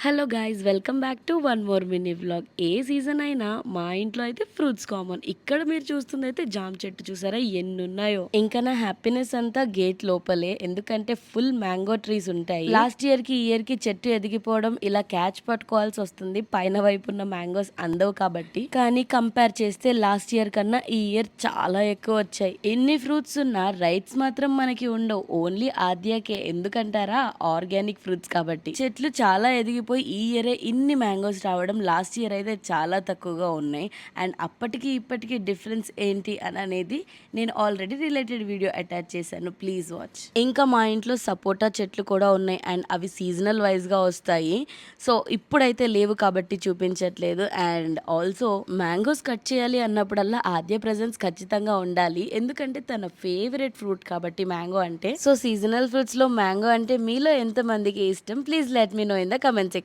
Hello guys, welcome back to one more mini vlog. A season అయినా మా ఇంట్లో అయితే ఫ్రూట్స్ కామన్. ఇక్కడ మీరు చూస్తుంది అయితే జామ చెట్టు, చూసారా ఎన్ని ఉన్నాయో. ఇంకా నా హ్యాపీనెస్ అంతా గేట్ లోపలే, ఎందుకంటే ఫుల్ మ్యాంగో ట్రీస్ ఉంటాయి. లాస్ట్ ఇయర్ కి ఈ ఇయర్ కి చెట్టు ఎదిగిపోవడం, ఇలా క్యాచ్ పట్టుకోవాల్సి వస్తుంది. పైన వైపు ఉన్న మ్యాంగోస్ అందవు కాబట్టి. కానీ కంపేర్ చేస్తే లాస్ట్ ఇయర్ కన్నా ఈ ఇయర్ చాలా ఎక్కువ వచ్చాయి. ఎన్ని ఫ్రూట్స్ ఉన్నా రైట్స్ మాత్రం మనకి ఉండవు, ఓన్లీ ఆద్యాకే. ఎందుకంటారా, ఆర్గానిక్ ఫ్రూట్స్ కాబట్టి. చెట్లు చాలా ఎదిగిపోయి ఈ ఇయరే ఇన్ని మ్యాంగోస్ రావడం, లాస్ట్ ఇయర్ అయితే చాలా తక్కువగా ఉన్నాయి. అండ్ అప్పటికి ఇప్పటికి డిఫరెన్స్ ఏంటి అని అనేది నేను ఆల్రెడీ రిలేటెడ్ వీడియో అటాచ్ చేశాను, ప్లీజ్ వాచ్. ఇంకా మా ఇంట్లో సపోటా చెట్లు కూడా ఉన్నాయి, అండ్ అవి సీజనల్ వైజ్గా వస్తాయి. సో ఇప్పుడైతే లేవు కాబట్టి చూపించట్లేదు. అండ్ ఆల్సో మ్యాంగోస్ కట్ చేయాలి అన్నప్పుడల్లా ఆద్య ప్రెజెన్స్ ఖచ్చితంగా ఉండాలి, ఎందుకంటే తన ఫేవరెట్ ఫ్రూట్ కాబట్టి మ్యాంగో అంటే. సో సీజనల్ ఫ్రూట్స్ లో మ్యాంగో అంటే మీలో ఎంత మందికి ఇష్టం, please let me know in the comment section.